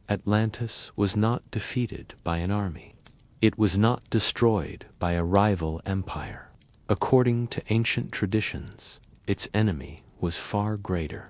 Atlantis was not defeated by an army. It was not destroyed by a rival empire. According to ancient traditions, its enemy was far greater.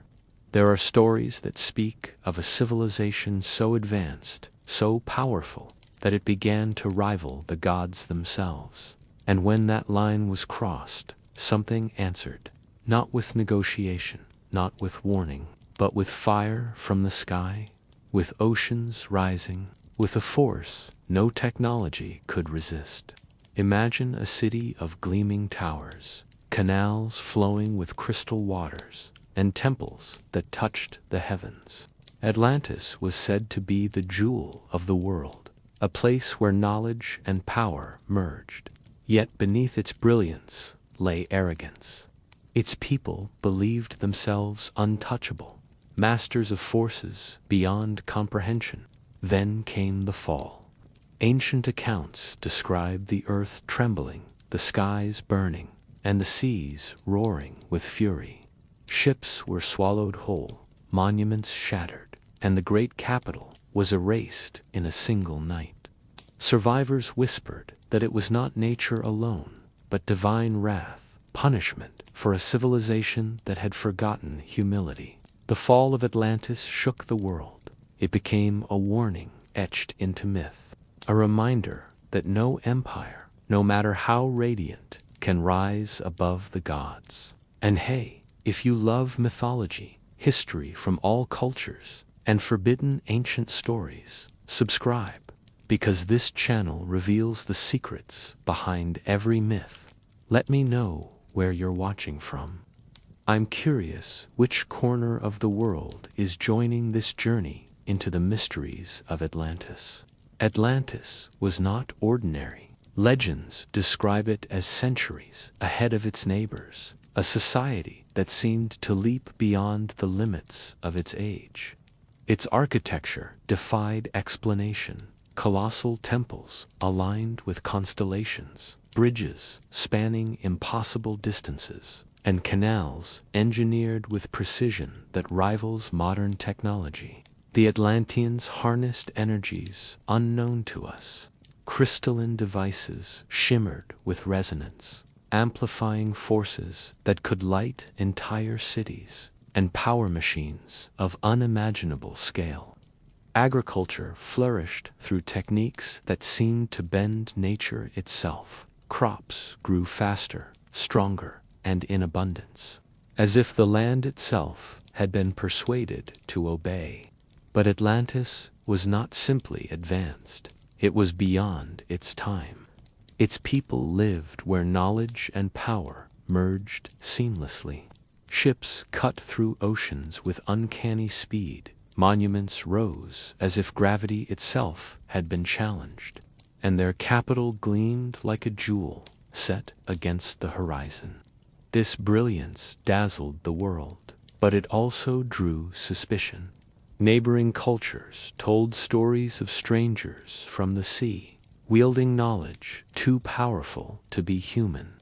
There are stories that speak of a civilization so advanced, so powerful, that it began to rival the gods themselves. And when that line was crossed, something answered, not with negotiation, not with warning, but with fire from the sky, with oceans rising, with a force no technology could resist. Imagine a city of gleaming towers, canals flowing with crystal waters, and temples that touched the heavens. Atlantis was said to be the jewel of the world, a place where knowledge and power merged. Yet beneath its brilliance lay arrogance. Its people believed themselves untouchable, masters of forces beyond comprehension. Then came the fall. Ancient accounts describe the earth trembling, the skies burning, and the seas roaring with fury. Ships were swallowed whole, monuments shattered, and the great capital was erased in a single night. Survivors whispered that it was not nature alone, but divine wrath, punishment for a civilization that had forgotten humility. The fall of Atlantis shook the world. It became a warning etched into myth, a reminder that no empire, no matter how radiant, can rise above the gods. And hey, if you love mythology, history from all cultures, and forbidden ancient stories, subscribe, because this channel reveals the secrets behind every myth. Let me know where you're watching from. I'm curious which corner of the world is joining this journey into the mysteries of Atlantis. Atlantis was not ordinary. Legends describe it as centuries ahead of its neighbors, a society that seemed to leap beyond the limits of its age. Its architecture defied explanation. Colossal temples aligned with constellations, bridges spanning impossible distances, and canals engineered with precision that rivals modern technology. The Atlanteans harnessed energies unknown to us. Crystalline devices shimmered with resonance, amplifying forces that could light entire cities, and power machines of unimaginable scale. Agriculture flourished through techniques that seemed to bend nature itself. Crops grew faster, stronger, and in abundance, as if the land itself had been persuaded to obey. But Atlantis was not simply advanced. It was beyond its time. Its people lived where knowledge and power merged seamlessly. Ships cut through oceans with uncanny speed. Monuments rose as if gravity itself had been challenged, and their capital gleamed like a jewel set against the horizon. This brilliance dazzled the world, but it also drew suspicion. Neighboring cultures told stories of strangers from the sea, wielding knowledge too powerful to be human.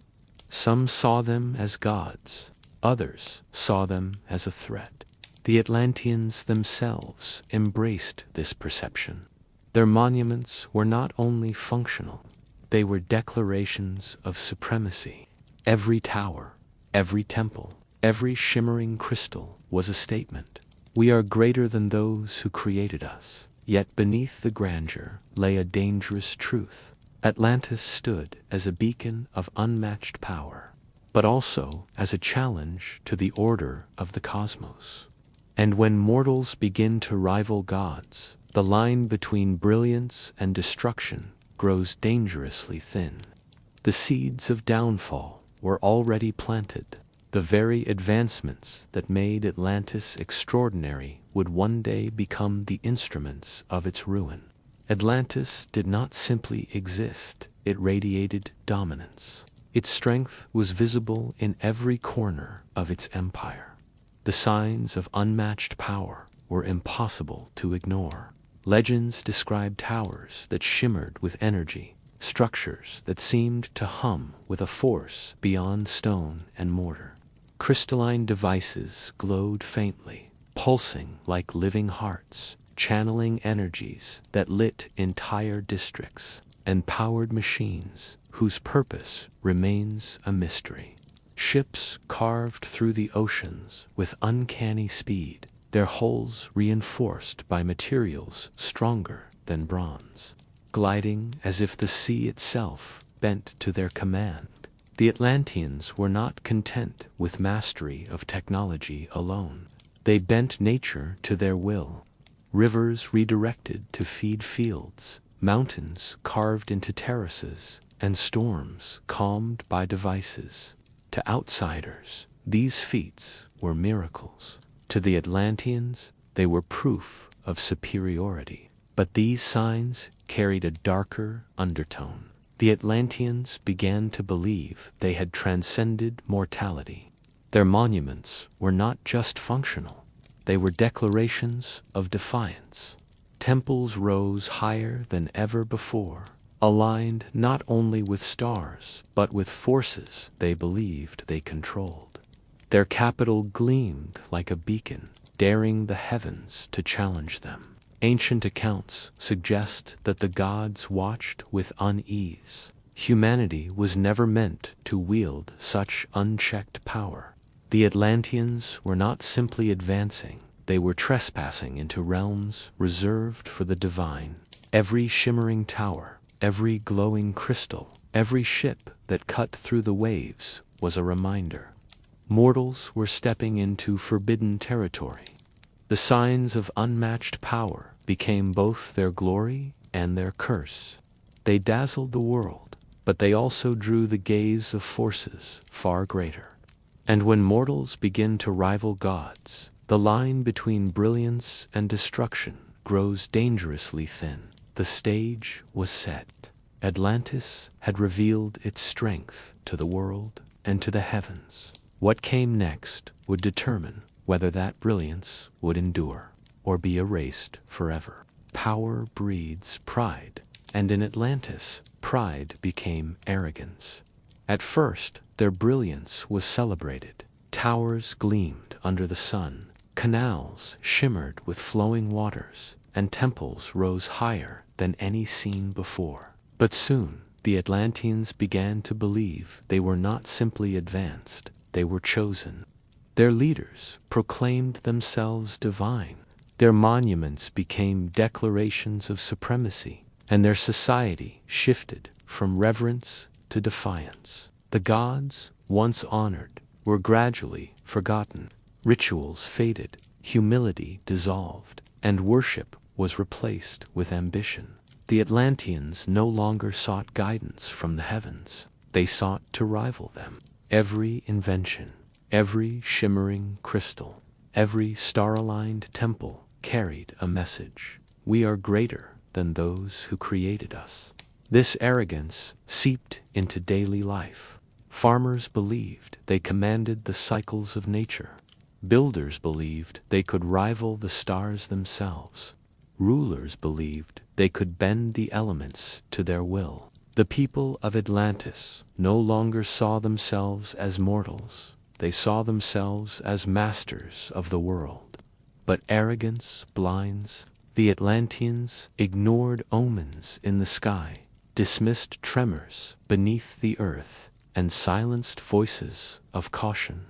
Some saw them as gods, others saw them as a threat. The Atlanteans themselves embraced this perception. Their monuments were not only functional, they were declarations of supremacy. Every tower, every temple, every shimmering crystal was a statement. We are greater than those who created us. Yet beneath the grandeur lay a dangerous truth. Atlantis stood as a beacon of unmatched power, but also as a challenge to the order of the cosmos. And when mortals begin to rival gods, the line between brilliance and destruction grows dangerously thin. The seeds of downfall were already planted. The very advancements that made Atlantis extraordinary would one day become the instruments of its ruin. Atlantis did not simply exist, it radiated dominance. Its strength was visible in every corner of its empire. The signs of unmatched power were impossible to ignore. Legends describe towers that shimmered with energy, structures that seemed to hum with a force beyond stone and mortar. Crystalline devices glowed faintly, pulsing like living hearts, channeling energies that lit entire districts and powered machines whose purpose remains a mystery. Ships carved through the oceans with uncanny speed, their hulls reinforced by materials stronger than bronze, gliding as if the sea itself bent to their command. The Atlanteans were not content with mastery of technology alone. They bent nature to their will. Rivers redirected to feed fields, mountains carved into terraces, and storms calmed by devices. To outsiders, these feats were miracles. To the Atlanteans, they were proof of superiority. But these signs carried a darker undertone. The Atlanteans began to believe they had transcended mortality. Their monuments were not just functional. They were declarations of defiance. Temples rose higher than ever before, aligned not only with stars, but with forces they believed they controlled. Their capital gleamed like a beacon, daring the heavens to challenge them. Ancient accounts suggest that the gods watched with unease. Humanity was never meant to wield such unchecked power. The Atlanteans were not simply advancing, they were trespassing into realms reserved for the divine. Every shimmering tower, every glowing crystal, every ship that cut through the waves was a reminder. Mortals were stepping into forbidden territory. The signs of unmatched power became both their glory and their curse. They dazzled the world, but they also drew the gaze of forces far greater. And when mortals begin to rival gods, the line between brilliance and destruction grows dangerously thin. The stage was set. Atlantis had revealed its strength to the world and to the heavens. What came next would determine whether that brilliance would endure or be erased forever. Power breeds pride, and in Atlantis, pride became arrogance. At first, their brilliance was celebrated. Towers gleamed under the sun, canals shimmered with flowing waters, and temples rose higher than any seen before. But soon, the Atlanteans began to believe they were not simply advanced, they were chosen. Their leaders proclaimed themselves divine. Their monuments became declarations of supremacy, and their society shifted from reverence to defiance. The gods, once honored, were gradually forgotten. Rituals faded, humility dissolved, and worship was replaced with ambition. The Atlanteans no longer sought guidance from the heavens. They sought to rival them. Every invention, every shimmering crystal, every star-aligned temple carried a message. We are greater than those who created us. This arrogance seeped into daily life. Farmers believed they commanded the cycles of nature. Builders believed they could rival the stars themselves. Rulers believed they could bend the elements to their will. The people of Atlantis no longer saw themselves as mortals. They saw themselves as masters of the world. But arrogance blinds. The Atlanteans ignored omens in the sky, dismissed tremors beneath the earth, and silenced voices of caution.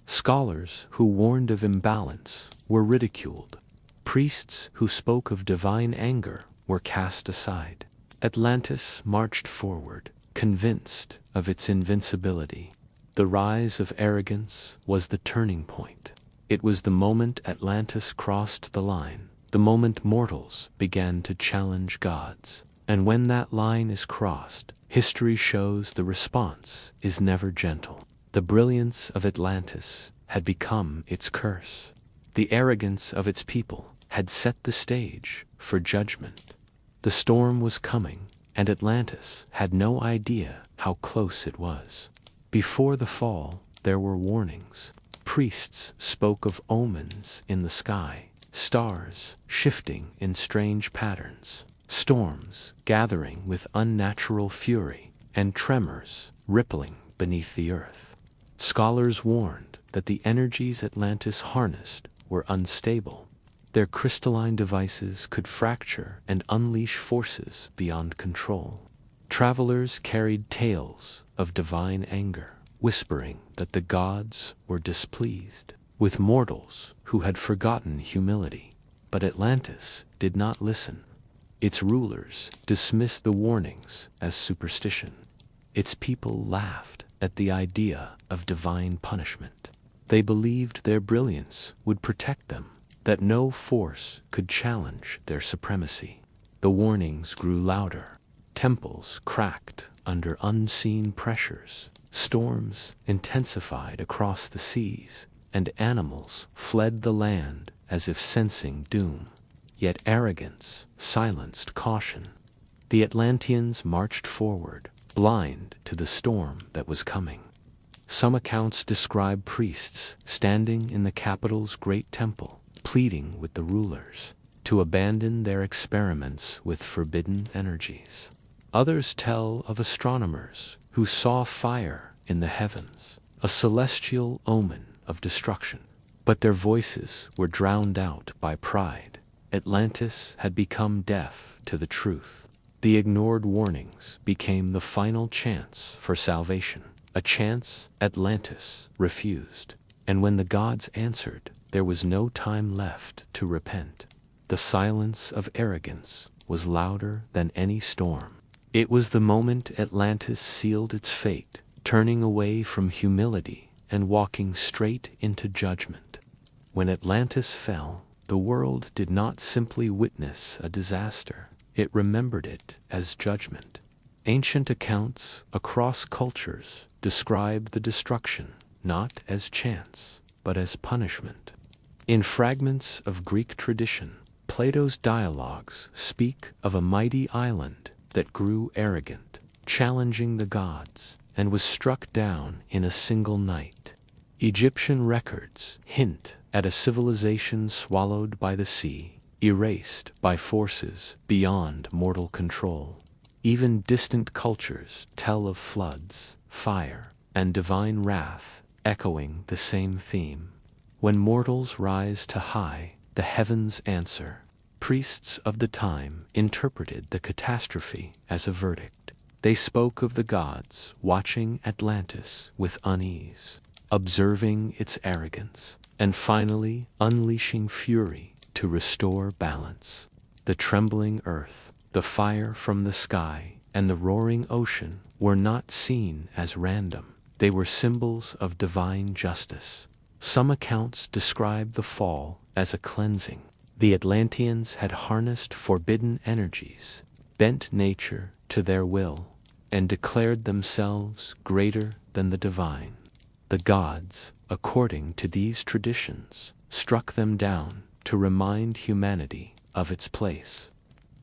Scholars who warned of imbalance were ridiculed. Priests who spoke of divine anger were cast aside. Atlantis marched forward, convinced of its invincibility. The rise of arrogance was the turning point. It was the moment Atlantis crossed the line, the moment mortals began to challenge gods. And when that line is crossed, history shows the response is never gentle. The brilliance of Atlantis had become its curse. The arrogance of its people had set the stage for judgment. The storm was coming, and Atlantis had no idea how close it was. Before the fall, there were warnings. Priests spoke of omens in the sky, stars shifting in strange patterns, storms gathering with unnatural fury, and tremors rippling beneath the earth. Scholars warned that the energies Atlantis harnessed were unstable. Their crystalline devices could fracture and unleash forces beyond control. Travelers carried tales of divine anger, whispering that the gods were displeased with mortals who had forgotten humility. But Atlantis did not listen. Its rulers dismissed the warnings as superstition. Its people laughed at the idea of divine punishment. They believed their brilliance would protect them, that no force could challenge their supremacy. The warnings grew louder. Temples cracked under unseen pressures. Storms intensified across the seas, and animals fled the land as if sensing doom. Yet arrogance silenced caution. The Atlanteans marched forward, blind to the storm that was coming. Some accounts describe priests standing in the capital's great temple, pleading with the rulers to abandon their experiments with forbidden energies. Others tell of astronomers who saw fire in the heavens, a celestial omen of destruction. But their voices were drowned out by pride. Atlantis had become deaf to the truth. The ignored warnings became the final chance for salvation, a chance Atlantis refused. And when the gods answered, there was no time left to repent. The silence of arrogance was louder than any storm. It was the moment Atlantis sealed its fate, turning away from humility and walking straight into judgment. When Atlantis fell, the world did not simply witness a disaster. It remembered it as judgment. Ancient accounts across cultures describe the destruction not as chance, but as punishment. In fragments of Greek tradition, Plato's dialogues speak of a mighty island that grew arrogant, challenging the gods, and was struck down in a single night. Egyptian records hint at a civilization swallowed by the sea, erased by forces beyond mortal control. Even distant cultures tell of floods, fire, and divine wrath, echoing the same theme. When mortals rise to high, the heavens answer. Priests of the time interpreted the catastrophe as a verdict. They spoke of the gods watching Atlantis with unease, observing its arrogance, and finally unleashing fury to restore balance. The trembling earth, the fire from the sky, and the roaring ocean were not seen as random. They were symbols of divine justice. Some accounts describe the fall as a cleansing. The Atlanteans had harnessed forbidden energies, bent nature to their will, and declared themselves greater than the divine. The gods, according to these traditions, struck them down to remind humanity of its place.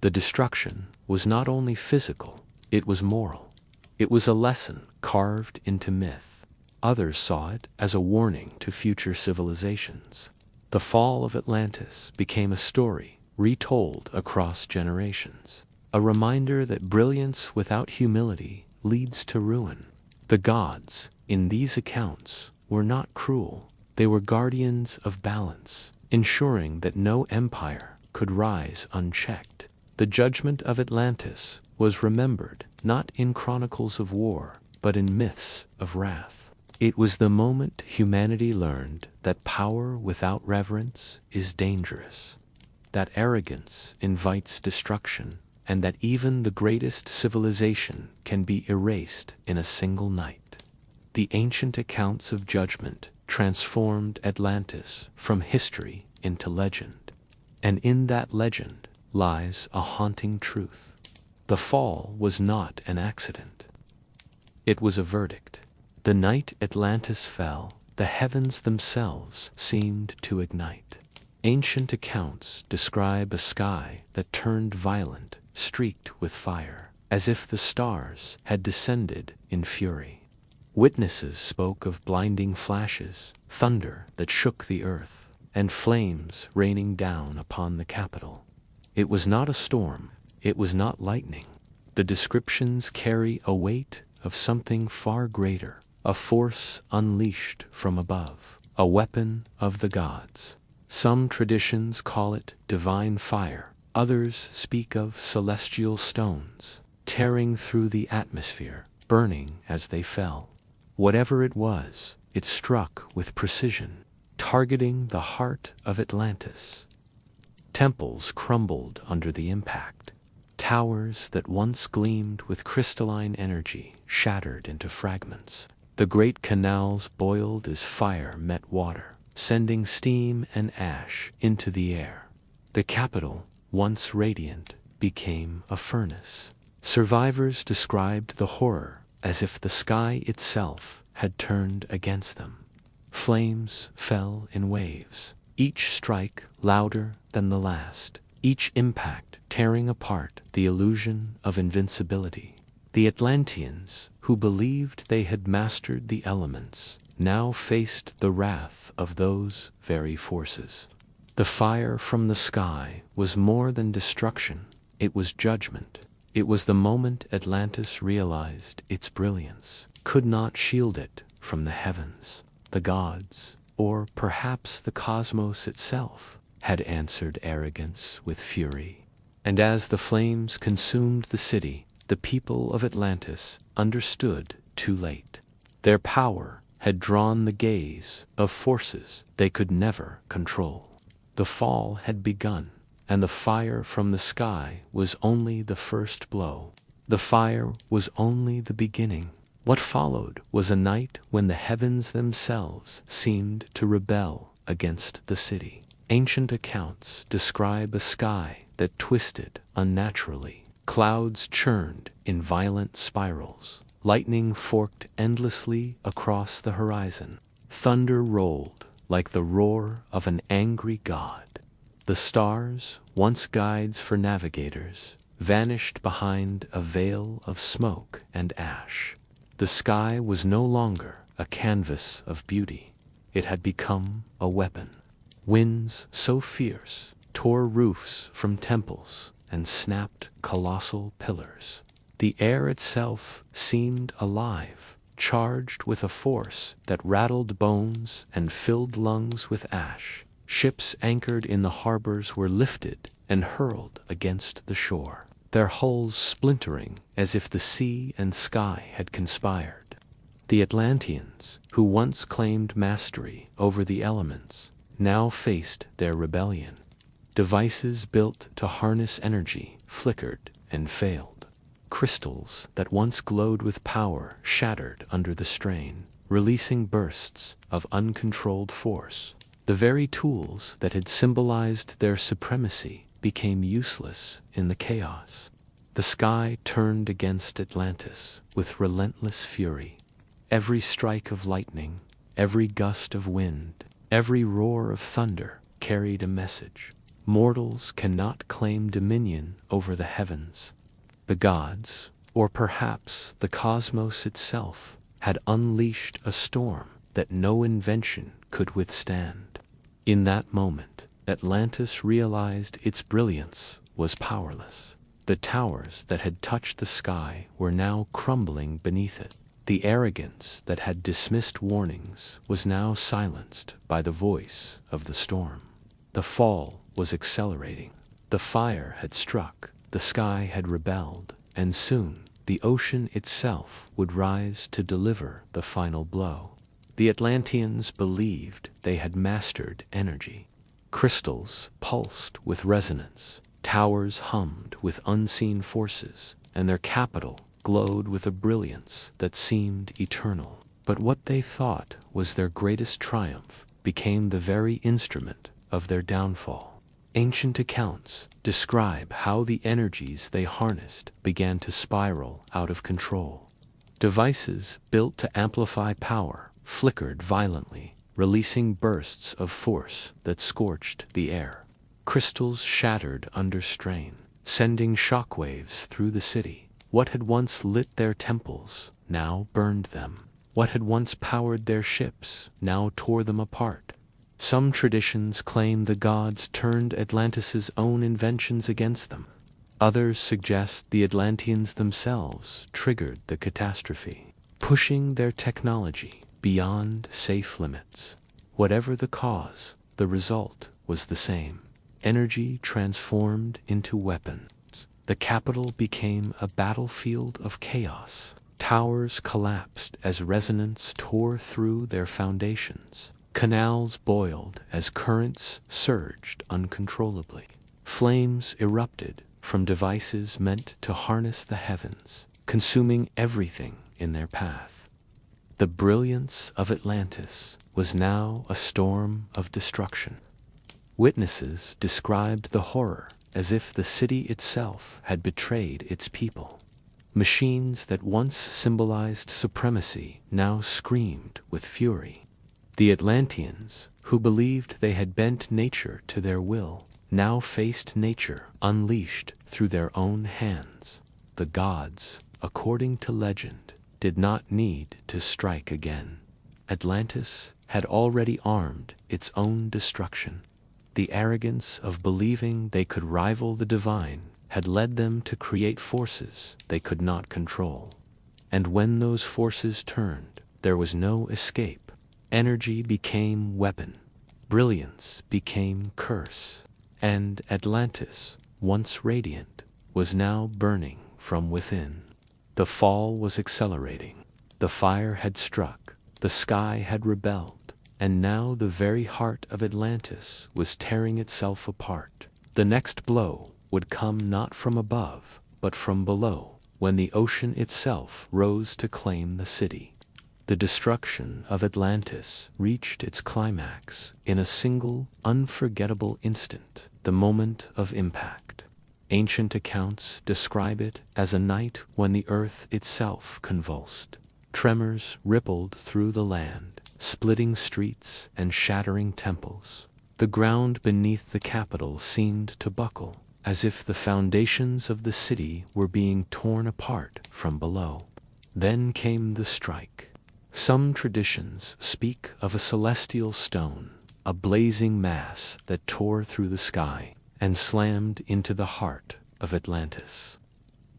The destruction was not only physical, it was moral. It was a lesson carved into myth. Others saw it as a warning to future civilizations. The fall of Atlantis became a story retold across generations, a reminder that brilliance without humility leads to ruin. The gods, in these accounts, were not cruel. They were guardians of balance, ensuring that no empire could rise unchecked. The judgment of Atlantis was remembered not in chronicles of war, but in myths of wrath. It was the moment humanity learned that power without reverence is dangerous, that arrogance invites destruction, and that even the greatest civilization can be erased in a single night. The ancient accounts of judgment transformed Atlantis from history into legend, and in that legend lies a haunting truth. The fall was not an accident. It was a verdict. The night Atlantis fell, the heavens themselves seemed to ignite. Ancient accounts describe a sky that turned violent, streaked with fire, as if the stars had descended in fury. Witnesses spoke of blinding flashes, thunder that shook the earth, and flames raining down upon the capital. It was not a storm, it was not lightning. The descriptions carry a weight of something far greater, a force unleashed from above, a weapon of the gods. Some traditions call it divine fire, others speak of celestial stones, tearing through the atmosphere, burning as they fell. Whatever it was, it struck with precision, targeting the heart of Atlantis. Temples crumbled under the impact. Towers that once gleamed with crystalline energy shattered into fragments. The great canals boiled as fire met water, sending steam and ash into the air. The capital, once radiant, became a furnace. Survivors described the horror as if the sky itself had turned against them. Flames fell in waves, each strike louder than the last, each impact tearing apart the illusion of invincibility. The Atlanteans, who believed they had mastered the elements, now faced the wrath of those very forces. The fire from the sky was more than destruction, it was judgment. It was the moment Atlantis realized its brilliance could not shield it from the heavens. The gods, or perhaps the cosmos itself, had answered arrogance with fury. And as the flames consumed the city, the people of Atlantis understood too late. Their power had drawn the gaze of forces they could never control. The fall had begun, and the fire from the sky was only the first blow. The fire was only the beginning. What followed was a night when the heavens themselves seemed to rebel against the city. Ancient accounts describe a sky that twisted unnaturally. Clouds churned in violent spirals. Lightning forked endlessly across the horizon. Thunder rolled like the roar of an angry god. The stars, once guides for navigators, vanished behind a veil of smoke and ash. The sky was no longer a canvas of beauty. It had become a weapon. Winds so fierce tore roofs from temples and snapped colossal pillars. The air itself seemed alive, charged with a force that rattled bones and filled lungs with ash. Ships anchored in the harbors were lifted and hurled against the shore, their hulls splintering as if the sea and sky had conspired. The Atlanteans, who once claimed mastery over the elements, now faced their rebellion. Devices built to harness energy flickered and failed. Crystals that once glowed with power shattered under the strain, releasing bursts of uncontrolled force. The very tools that had symbolized their supremacy became useless in the chaos. The sky turned against Atlantis with relentless fury. Every strike of lightning, every gust of wind, every roar of thunder carried a message. Mortals cannot claim dominion over the heavens. The gods, or perhaps the cosmos itself, had unleashed a storm that no invention could withstand. In that moment, Atlantis realized its brilliance was powerless. The towers that had touched the sky were now crumbling beneath it. The arrogance that had dismissed warnings was now silenced by the voice of the storm. The fall was accelerating. The fire had struck, the sky had rebelled, and soon the ocean itself would rise to deliver the final blow. The Atlanteans believed they had mastered energy. Crystals pulsed with resonance, towers hummed with unseen forces, and their capital glowed with a brilliance that seemed eternal. But what they thought was their greatest triumph became the very instrument of their downfall. Ancient accounts describe how the energies they harnessed began to spiral out of control. Devices built to amplify power flickered violently, releasing bursts of force that scorched the air. Crystals shattered under strain, sending shockwaves through the city. What had once lit their temples now burned them. What had once powered their ships now tore them apart. Some traditions claim the gods turned Atlantis' own inventions against them. Others suggest the Atlanteans themselves triggered the catastrophe, pushing their technology beyond safe limits. Whatever the cause, the result was the same. Energy transformed into weapons. The capital became a battlefield of chaos. Towers collapsed as resonance tore through their foundations. Canals boiled as currents surged uncontrollably. Flames erupted from devices meant to harness the heavens, consuming everything in their path. The brilliance of Atlantis was now a storm of destruction. Witnesses described the horror as if the city itself had betrayed its people. Machines that once symbolized supremacy now screamed with fury. The Atlanteans, who believed they had bent nature to their will, now faced nature unleashed through their own hands. The gods, according to legend, did not need to strike again. Atlantis had already armed its own destruction. The arrogance of believing they could rival the divine had led them to create forces they could not control. And when those forces turned, there was no escape. Energy became weapon, brilliance became curse, and Atlantis, once radiant, was now burning from within. The fall was accelerating. The fire had struck, the sky had rebelled, and now the very heart of Atlantis was tearing itself apart. The next blow would come not from above, but from below, when the ocean itself rose to claim the city. The destruction of Atlantis reached its climax in a single, unforgettable instant, the moment of impact. Ancient accounts describe it as a night when the earth itself convulsed. Tremors rippled through the land, splitting streets and shattering temples. The ground beneath the capital seemed to buckle, as if the foundations of the city were being torn apart from below. Then came the strike. Some traditions speak of a celestial stone, a blazing mass that tore through the sky and slammed into the heart of Atlantis.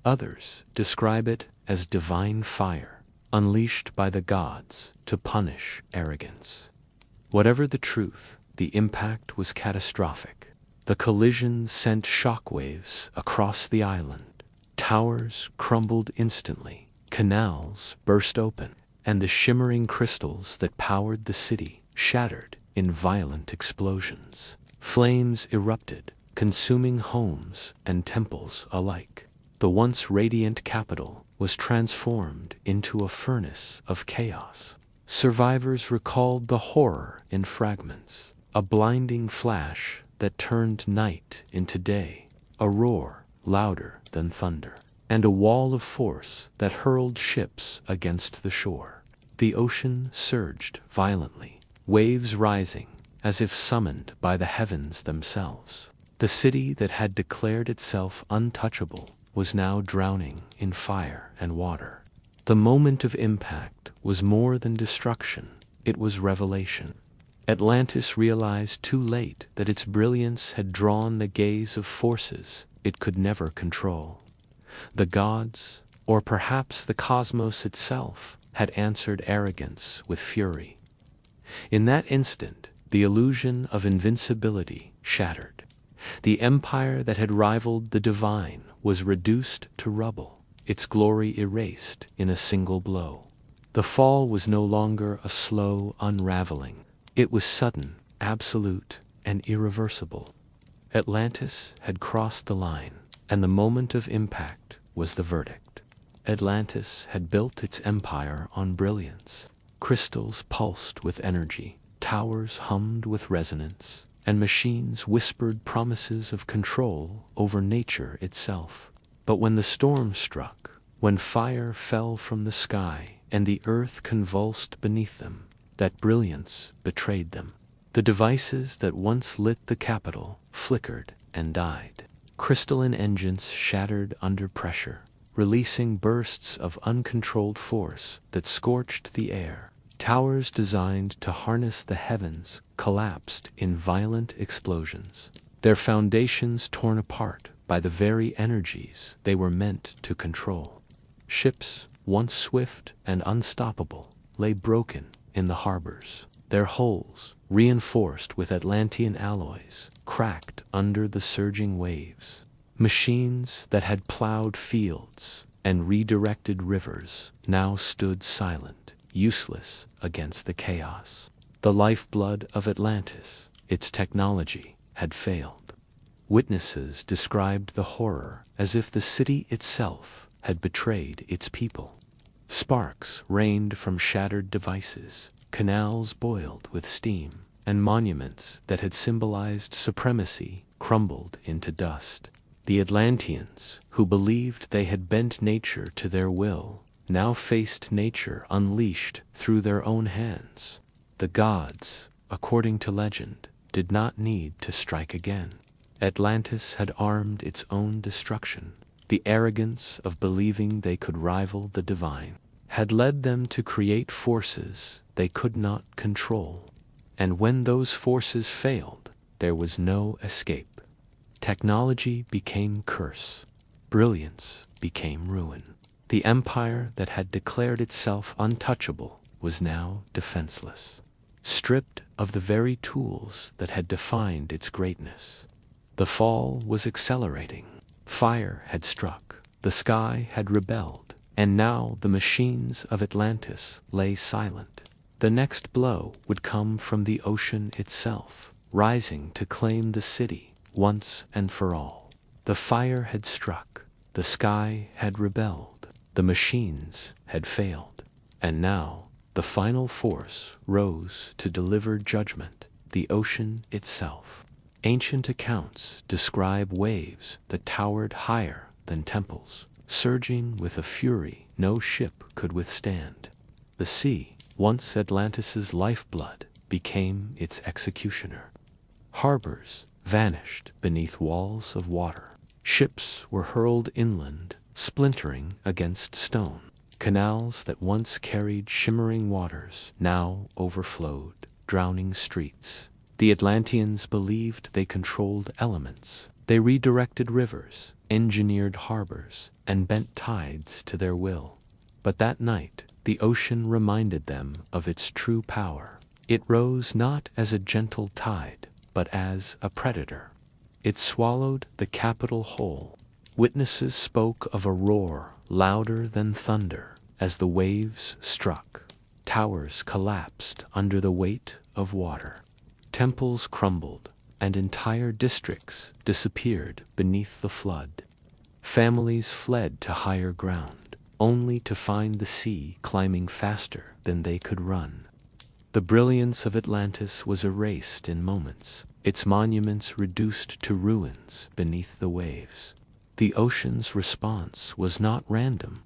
Others describe it as divine fire, unleashed by the gods to punish arrogance. Whatever the truth, the impact was catastrophic. The collision sent shockwaves across the island. Towers crumbled instantly, canals burst open, and the shimmering crystals that powered the city shattered in violent explosions. Flames erupted, consuming homes and temples alike. The once radiant capital was transformed into a furnace of chaos. Survivors recalled the horror in fragments, a blinding flash that turned night into day, a roar louder than thunder, and a wall of force that hurled ships against the shore. The ocean surged violently, waves rising as if summoned by the heavens themselves. The city that had declared itself untouchable was now drowning in fire and water. The moment of impact was more than destruction, it was revelation. Atlantis realized too late that its brilliance had drawn the gaze of forces it could never control. The gods, or perhaps the cosmos itself, had answered arrogance with fury. In that instant, the illusion of invincibility shattered. The empire that had rivaled the divine was reduced to rubble, its glory erased in a single blow. The fall was no longer a slow unraveling. It was sudden, absolute, and irreversible. Atlantis had crossed the line, and the moment of impact was the verdict. Atlantis had built its empire on brilliance. Crystals pulsed with energy, towers hummed with resonance, and machines whispered promises of control over nature itself. But when the storm struck, when fire fell from the sky and the earth convulsed beneath them, that brilliance betrayed them. The devices that once lit the capital flickered and died. Crystalline engines shattered under pressure, releasing bursts of uncontrolled force that scorched the air. Towers designed to harness the heavens collapsed in violent explosions, their foundations torn apart by the very energies they were meant to control. Ships, once swift and unstoppable, lay broken in the harbors, their hulls, reinforced with Atlantean alloys, cracked under the surging waves. Machines that had plowed fields and redirected rivers now stood silent, useless against the chaos. The lifeblood of Atlantis, its technology, had failed. Witnesses described the horror as if the city itself had betrayed its people. Sparks rained from shattered devices, canals boiled with steam, and monuments that had symbolized supremacy crumbled into dust. The Atlanteans, who believed they had bent nature to their will, now faced nature unleashed through their own hands. The gods, according to legend, did not need to strike again. Atlantis had armed its own destruction. The arrogance of believing they could rival the divine had led them to create forces they could not control. And when those forces failed, there was no escape. Technology became curse. Brilliance became ruin. The empire that had declared itself untouchable was now defenseless, stripped of the very tools that had defined its greatness. The fall was accelerating. Fire had struck. The sky had rebelled. And now the machines of Atlantis lay silent. The next blow would come from the ocean itself, rising to claim the city once and for all. The fire had struck. The sky had rebelled. The machines had failed. And now the final force rose to deliver judgment, the ocean itself. Ancient accounts describe waves that towered higher than temples, surging with a fury no ship could withstand. The sea, once Atlantis's lifeblood, became its executioner. Harbors vanished beneath walls of water. Ships were hurled inland, splintering against stone. Canals that once carried shimmering waters now overflowed, drowning streets. The Atlanteans believed they controlled elements. They redirected rivers, engineered harbors, and bent tides to their will. But that night, the ocean reminded them of its true power. It rose not as a gentle tide, but as a predator. It swallowed the capital whole. Witnesses spoke of a roar louder than thunder as the waves struck. Towers collapsed under the weight of water. Temples crumbled, and entire districts disappeared beneath the flood. Families fled to higher ground, only to find the sea climbing faster than they could run. The brilliance of Atlantis was erased in moments, its monuments reduced to ruins beneath the waves. The ocean's response was not random.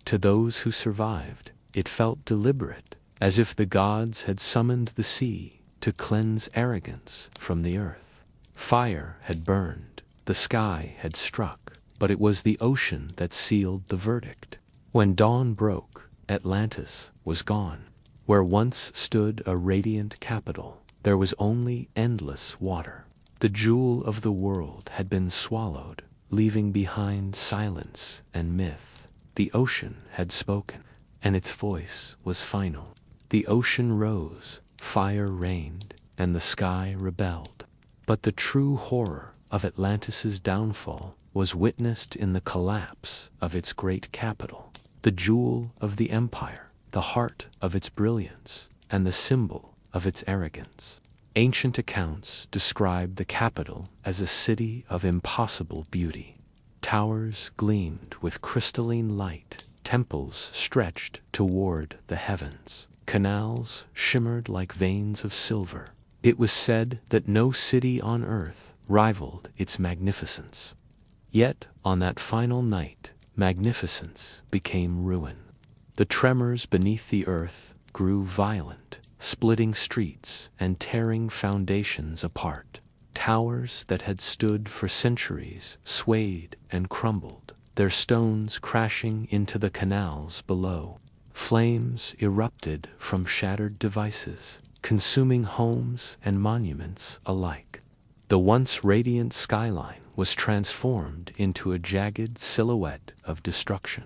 To those who survived, it felt deliberate, as if the gods had summoned the sea to cleanse arrogance from the earth. Fire had burned, the sky had struck, but it was the ocean that sealed the verdict. When dawn broke, Atlantis was gone. Where once stood a radiant capital, there was only endless water. The jewel of the world had been swallowed, leaving behind silence and myth. The ocean had spoken, and its voice was final. The ocean rose, fire reigned, and the sky rebelled. But the true horror of Atlantis's downfall was witnessed in the collapse of its great capital, the jewel of the empire, the heart of its brilliance, and the symbol of its arrogance. Ancient accounts describe the capital as a city of impossible beauty. Towers gleamed with crystalline light, temples stretched toward the heavens, canals shimmered like veins of silver. It was said that no city on earth rivaled its magnificence. Yet, on that final night, magnificence became ruin. The tremors beneath the earth grew violent, splitting streets and tearing foundations apart. Towers that had stood for centuries swayed and crumbled, their stones crashing into the canals below. Flames erupted from shattered devices, consuming homes and monuments alike. The once radiant skyline was transformed into a jagged silhouette of destruction.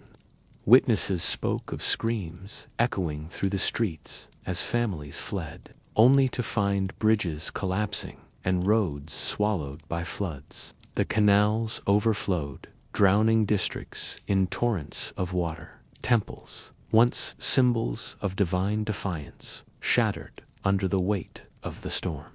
Witnesses spoke of screams echoing through the streets as families fled, only to find bridges collapsing and roads swallowed by floods. The canals overflowed, drowning districts in torrents of water. Temples, once symbols of divine defiance, shattered under the weight of the storm.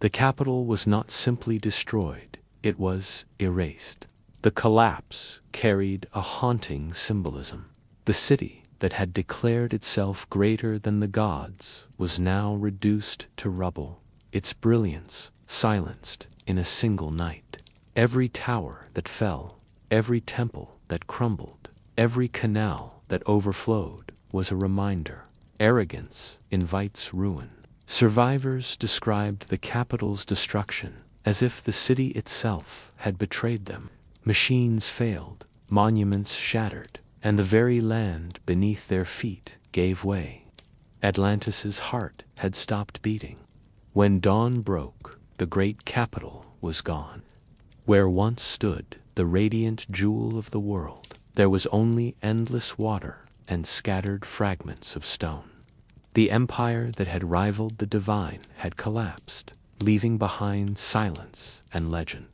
The capital was not simply destroyed, it was erased. The collapse carried a haunting symbolism. The city that had declared itself greater than the gods was now reduced to rubble, its brilliance silenced in a single night. Every tower that fell, every temple that crumbled, every canal that overflowed was a reminder. Arrogance invites ruin. Survivors described the capital's destruction as if the city itself had betrayed them. Machines failed, monuments shattered, and the very land beneath their feet gave way. Atlantis's heart had stopped beating. When dawn broke, the great capital was gone. Where once stood the radiant jewel of the world, there was only endless water and scattered fragments of stone. The empire that had rivaled the divine had collapsed, leaving behind silence and legend.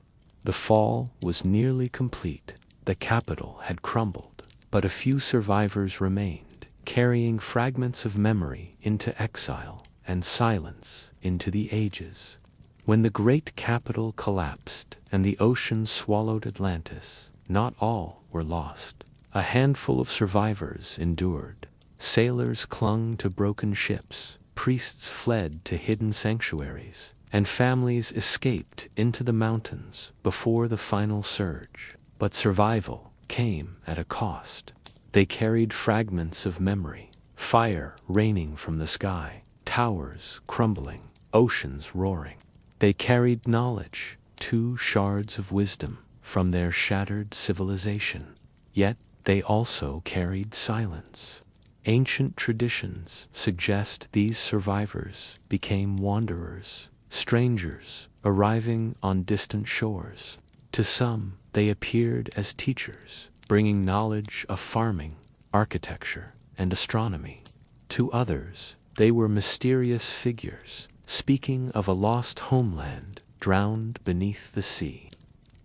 The fall was nearly complete. The capital had crumbled, but a few survivors remained, carrying fragments of memory into exile and silence into the ages. When the great capital collapsed and the ocean swallowed Atlantis, not all were lost. A handful of survivors endured. Sailors clung to broken ships, priests fled to hidden sanctuaries, and families escaped into the mountains before the final surge. But survival came at a cost. They carried fragments of memory, fire raining from the sky, towers crumbling, oceans roaring. They carried knowledge, 2 shards of wisdom from their shattered civilization. Yet they also carried silence. Ancient traditions suggest these survivors became wanderers, strangers arriving on distant shores. To some, they appeared as teachers, bringing knowledge of farming, architecture, and astronomy. To others, they were mysterious figures, speaking of a lost homeland drowned beneath the sea.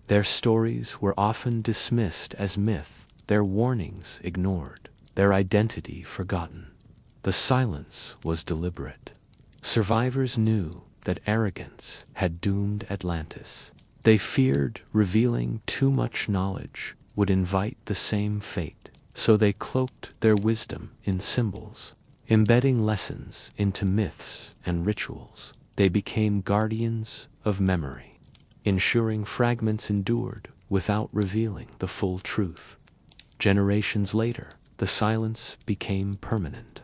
Their stories were often dismissed as myth, their warnings ignored, their identity forgotten. The silence was deliberate. Survivors knew that arrogance had doomed Atlantis. They feared revealing too much knowledge would invite the same fate, so they cloaked their wisdom in symbols, embedding lessons into myths and rituals. They became guardians of memory, ensuring fragments endured without revealing the full truth. Generations later, the silence became permanent.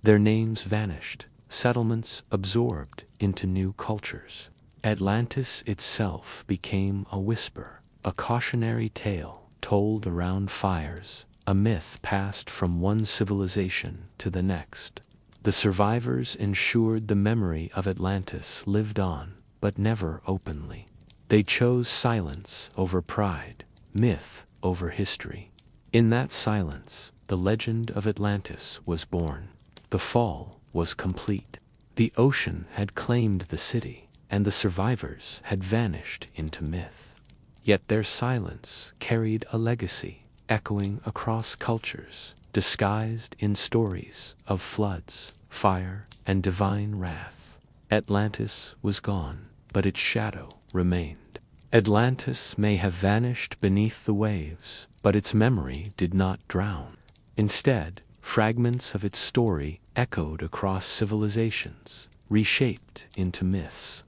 Their names vanished, settlements absorbed into new cultures. Atlantis itself became a whisper, a cautionary tale told around fires, a myth passed from one civilization to the next. The survivors ensured the memory of Atlantis lived on, but never openly. They chose silence over pride, myth over history. In that silence, the legend of Atlantis was born. The fall was complete. The ocean had claimed the city, and the survivors had vanished into myth. Yet their silence carried a legacy, echoing across cultures, disguised in stories of floods, fire, and divine wrath. Atlantis was gone, but its shadow remained. Atlantis may have vanished beneath the waves, but its memory did not drown. Instead, fragments of its story echoed across civilizations, reshaped into myths.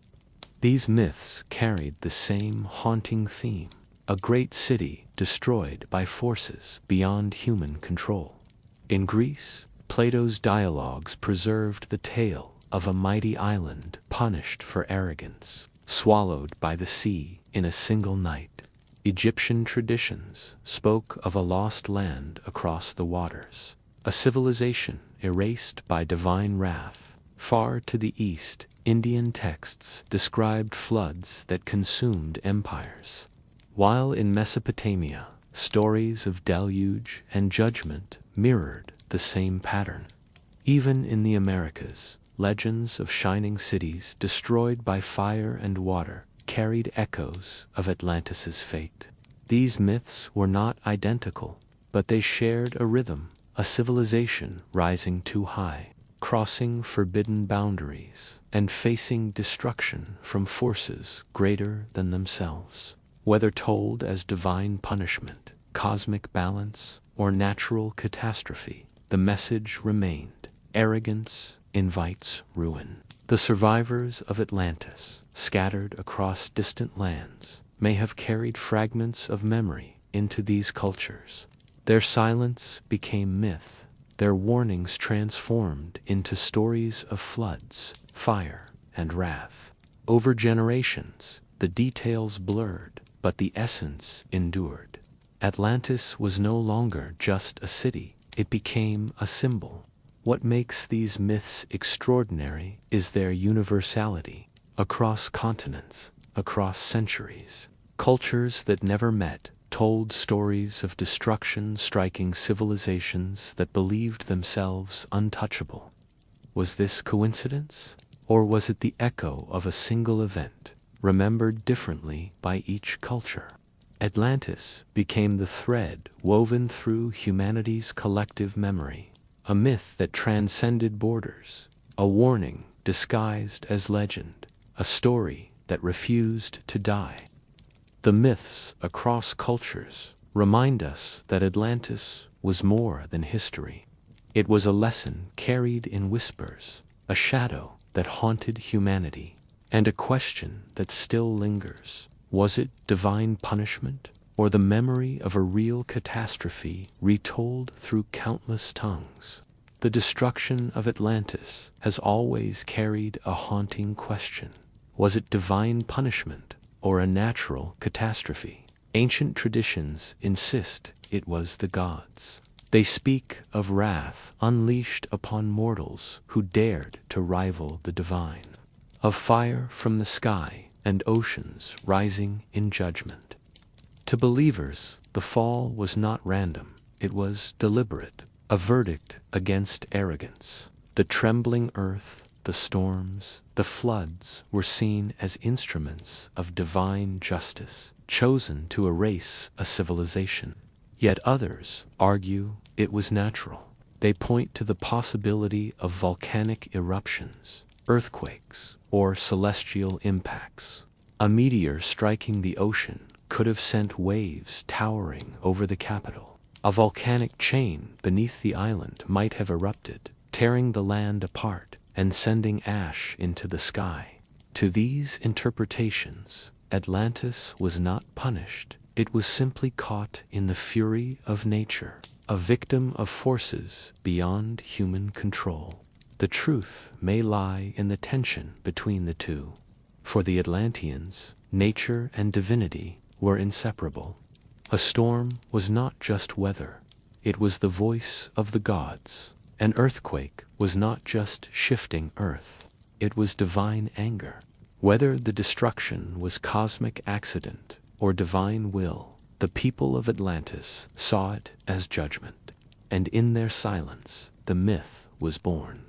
These myths carried the same haunting theme, a great city destroyed by forces beyond human control. In Greece, Plato's dialogues preserved the tale of a mighty island punished for arrogance, swallowed by the sea in a single night. Egyptian traditions spoke of a lost land across the waters, a civilization erased by divine wrath. Far to the east, Indian texts described floods that consumed empires, while in Mesopotamia, stories of deluge and judgment mirrored the same pattern. Even in the Americas, legends of shining cities destroyed by fire and water carried echoes of Atlantis's fate. These myths were not identical, but they shared a rhythm, a civilization rising too high, crossing forbidden boundaries, and facing destruction from forces greater than themselves. Whether told as divine punishment, cosmic balance, or natural catastrophe, the message remained: arrogance invites ruin. The survivors of Atlantis, scattered across distant lands, may have carried fragments of memory into these cultures. Their silence became myth, their warnings transformed into stories of floods, fire, and wrath. Over generations, the details blurred, but the essence endured. Atlantis was no longer just a city, it became a symbol. What makes these myths extraordinary is their universality. Across continents, across centuries, cultures that never met told stories of destruction striking civilizations that believed themselves untouchable. Was this coincidence? Or was it the echo of a single event, remembered differently by each culture? Atlantis became the thread woven through humanity's collective memory, a myth that transcended borders, a warning disguised as legend, a story that refused to die. The myths across cultures remind us that Atlantis was more than history. It was a lesson carried in whispers, a shadow that haunted humanity, and a question that still lingers. Was it divine punishment, or the memory of a real catastrophe retold through countless tongues? The destruction of Atlantis has always carried a haunting question. Was it divine punishment, or a natural catastrophe? Ancient traditions insist it was the gods. They speak of wrath unleashed upon mortals who dared to rival the divine, of fire from the sky and oceans rising in judgment. To believers, the fall was not random, it was deliberate, a verdict against arrogance. The trembling earth, the storms, the floods were seen as instruments of divine justice, chosen to erase a civilization. Yet others argue it was natural. They point to the possibility of volcanic eruptions, earthquakes, or celestial impacts. A meteor striking the ocean could have sent waves towering over the capital. A volcanic chain beneath the island might have erupted, tearing the land apart and sending ash into the sky. To these interpretations, Atlantis was not punished. It was simply caught in the fury of nature, a victim of forces beyond human control. The truth may lie in the tension between the two. For the Atlanteans, nature and divinity were inseparable. A storm was not just weather, it was the voice of the gods. An earthquake was not just shifting earth, it was divine anger. Whether the destruction was cosmic accident or divine will, the people of Atlantis saw it as judgment, and in their silence, the myth was born.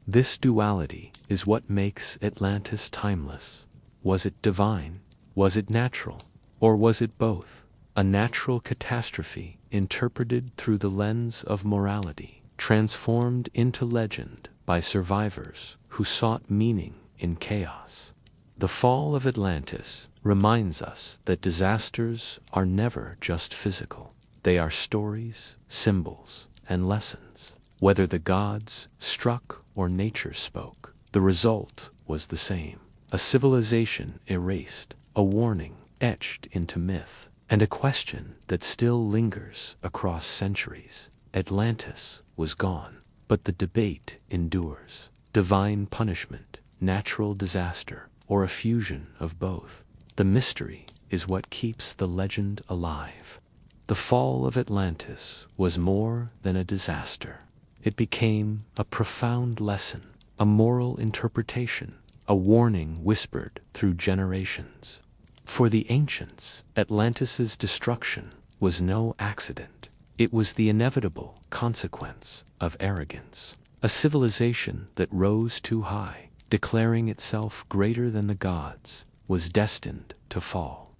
This duality is what makes Atlantis timeless. Was it divine? Was it natural? Or was it both? A natural catastrophe interpreted through the lens of morality, transformed into legend by survivors who sought meaning in chaos. The fall of Atlantis reminds us that disasters are never just physical. They are stories, symbols, and lessons. Whether the gods struck or nature spoke, the result was the same. A civilization erased, a warning etched into myth, and a question that still lingers across centuries. Atlantis was gone, but the debate endures. Divine punishment, natural disaster, or a fusion of both. The mystery is what keeps the legend alive. The fall of Atlantis was more than a disaster. It became a profound lesson, a moral interpretation, a warning whispered through generations. For the ancients, Atlantis's destruction was no accident. It was the inevitable consequence of arrogance. A civilization that rose too high, declaring itself greater than the gods, was destined to fall.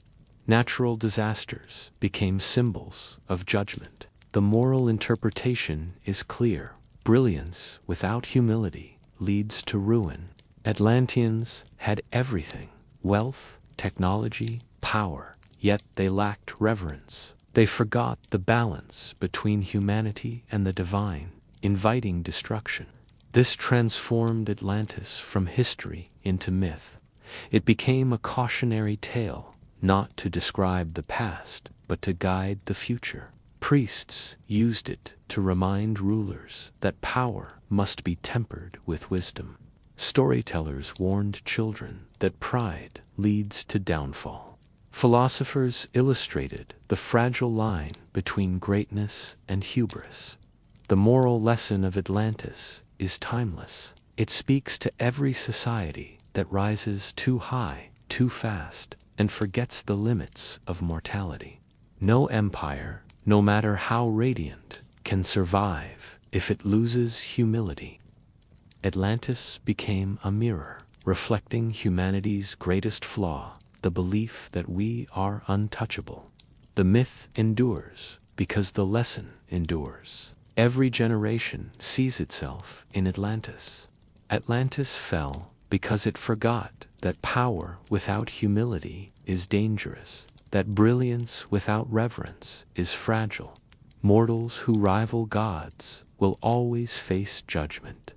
Natural disasters became symbols of judgment. The moral interpretation is clear. Brilliance without humility leads to ruin. Atlanteans had everything: wealth, technology, power, yet they lacked reverence. They forgot the balance between humanity and the divine, inviting destruction. This transformed Atlantis from history into myth. It became a cautionary tale, not to describe the past, but to guide the future. Priests used it to remind rulers that power must be tempered with wisdom. Storytellers warned children that pride leads to downfall. Philosophers illustrated the fragile line between greatness and hubris. The moral lesson of Atlantis is timeless. It speaks to every society that rises too high, too fast, and forgets the limits of mortality. No empire, no matter how radiant, can survive if it loses humility. Atlantis became a mirror, reflecting humanity's greatest flaw, the belief that we are untouchable. The myth endures because the lesson endures. Every generation sees itself in Atlantis. Atlantis fell because it forgot that power without humility is dangerous, that brilliance without reverence is fragile. Mortals who rival gods will always face judgment.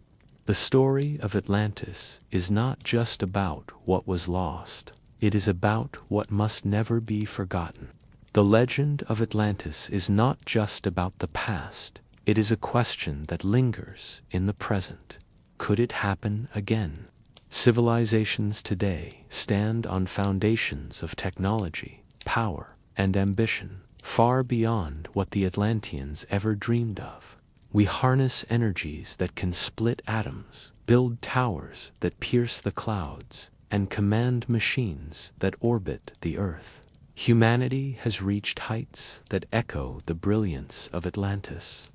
The story of Atlantis is not just about what was lost. It is about what must never be forgotten. The legend of Atlantis is not just about the past. It is a question that lingers in the present. Could it happen again? Civilizations today stand on foundations of technology, power, and ambition, far beyond what the Atlanteans ever dreamed of. We harness energies that can split atoms, build towers that pierce the clouds, and command machines that orbit the Earth. Humanity has reached heights that echo the brilliance of Atlantis.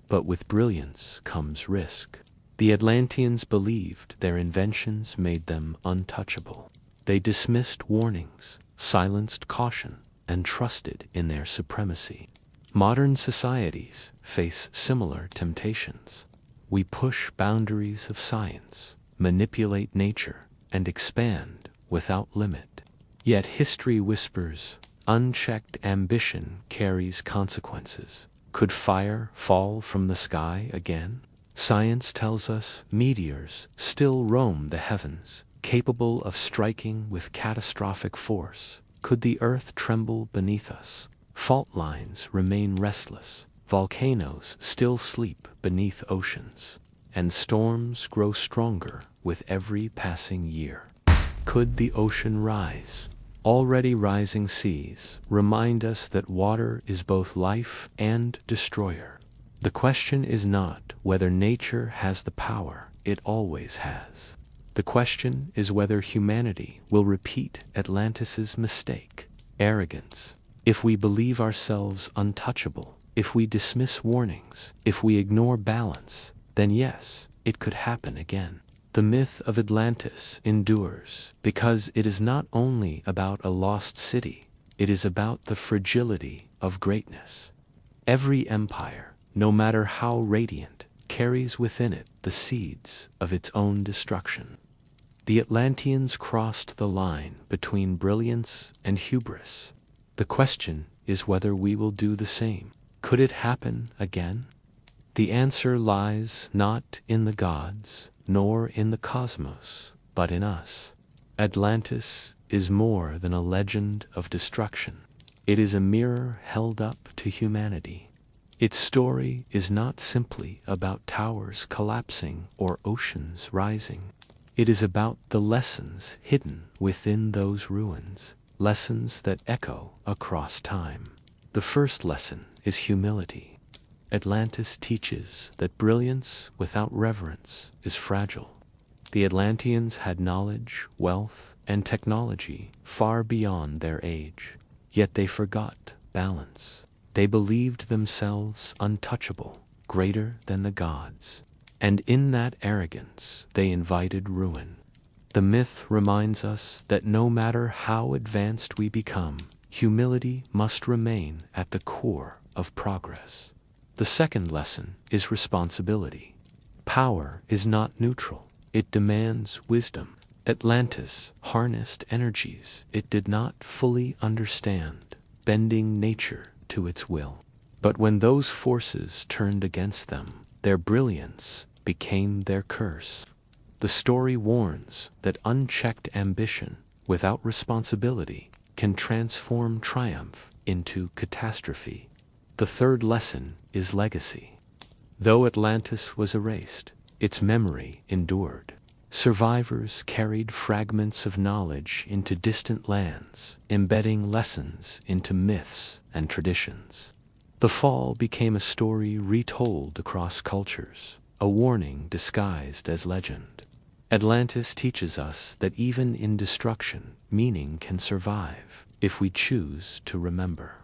But with brilliance comes risk. The Atlanteans believed their inventions made them untouchable. They dismissed warnings, silenced caution, and trusted in their supremacy. Modern societies face similar temptations. We push boundaries of science, manipulate nature, and expand without limit. Yet history whispers, unchecked ambition carries consequences. Could fire fall from the sky again? Science tells us meteors still roam the heavens, capable of striking with catastrophic force. Could the earth tremble beneath us? Fault lines remain restless, volcanoes still sleep beneath oceans, and storms grow stronger with every passing year. Could the ocean rise? Already rising seas remind us that water is both life and destroyer. The question is not whether nature has the power it always has. The question is whether humanity will repeat Atlantis's mistake, arrogance. If we believe ourselves untouchable, if we dismiss warnings, if we ignore balance, then yes, it could happen again. The myth of Atlantis endures because it is not only about a lost city, it is about the fragility of greatness. Every empire, no matter how radiant, carries within it the seeds of its own destruction. The Atlanteans crossed the line between brilliance and hubris. The question is whether we will do the same. Could it happen again? The answer lies not in the gods, nor in the cosmos, but in us. Atlantis is more than a legend of destruction. It is a mirror held up to humanity. Its story is not simply about towers collapsing or oceans rising. It is about the lessons hidden within those ruins, lessons that echo across time. The first lesson is humility. Atlantis teaches that brilliance without reverence is fragile. The Atlanteans had knowledge, wealth, and technology far beyond their age, yet they forgot balance. They believed themselves untouchable, greater than the gods. And in that arrogance, they invited ruin. The myth reminds us that no matter how advanced we become, humility must remain at the core of progress. The second lesson is responsibility. Power is not neutral. It demands wisdom. Atlantis harnessed energies it did not fully understand, bending nature to its will. But when those forces turned against them, their brilliance became their curse. The story warns that unchecked ambition without responsibility can transform triumph into catastrophe. The third lesson is legacy. Though Atlantis was erased, its memory endured. Survivors carried fragments of knowledge into distant lands, embedding lessons into myths and traditions. The fall became a story retold across cultures, a warning disguised as legend. Atlantis teaches us that even in destruction, meaning can survive if we choose to remember.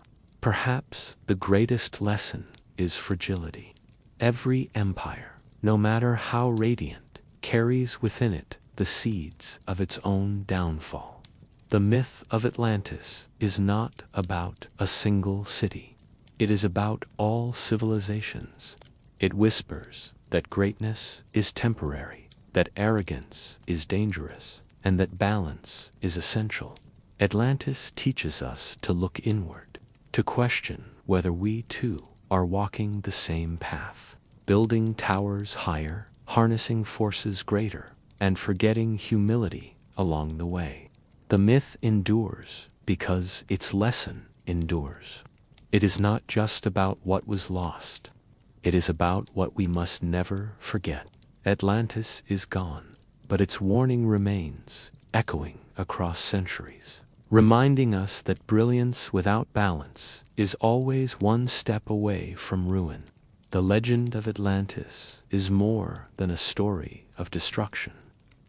Perhaps the greatest lesson is fragility. Every empire, no matter how radiant, carries within it the seeds of its own downfall. The myth of Atlantis is not about a single city. It is about all civilizations. It whispers that greatness is temporary, that arrogance is dangerous, and that balance is essential. Atlantis teaches us to look inward, to question whether we too are walking the same path, building towers higher, harnessing forces greater, and forgetting humility along the way. The myth endures because its lesson endures. It is not just about what was lost. It is about what we must never forget. Atlantis is gone, but its warning remains, echoing across centuries, reminding us that brilliance without balance is always one step away from ruin. The legend of Atlantis is more than a story of destruction.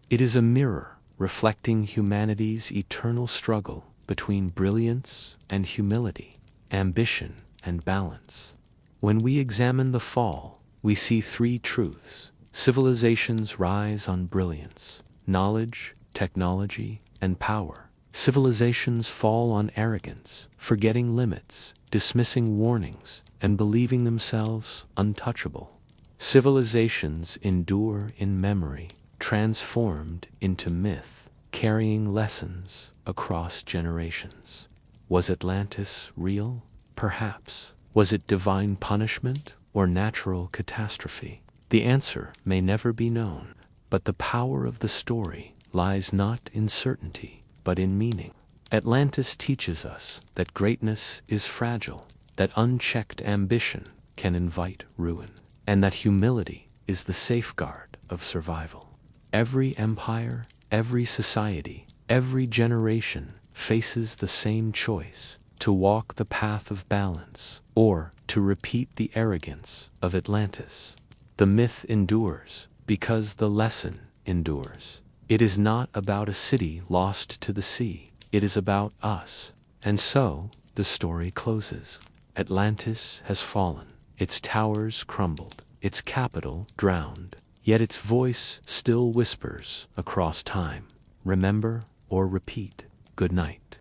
It is a mirror reflecting humanity's eternal struggle between brilliance and humility, ambition and balance. When we examine the fall, we see three truths. Civilizations rise on brilliance, knowledge, technology, and power. Civilizations fall on arrogance, forgetting limits, dismissing warnings, and believing themselves untouchable. Civilizations endure in memory, transformed into myth, carrying lessons across generations. Was Atlantis real? Perhaps. Was it divine punishment or natural catastrophe? The answer may never be known, but the power of the story lies not in certainty, but in meaning. Atlantis teaches us that greatness is fragile, that unchecked ambition can invite ruin, and that humility is the safeguard of survival. Every empire, every society, every generation faces the same choice: to walk the path of balance, or to repeat the arrogance of Atlantis. The myth endures because the lesson endures. It is not about a city lost to the sea. It is about us. And so, the story closes. Atlantis has fallen, its towers crumbled, its capital drowned, yet its voice still whispers across time. Remember or repeat. Good night.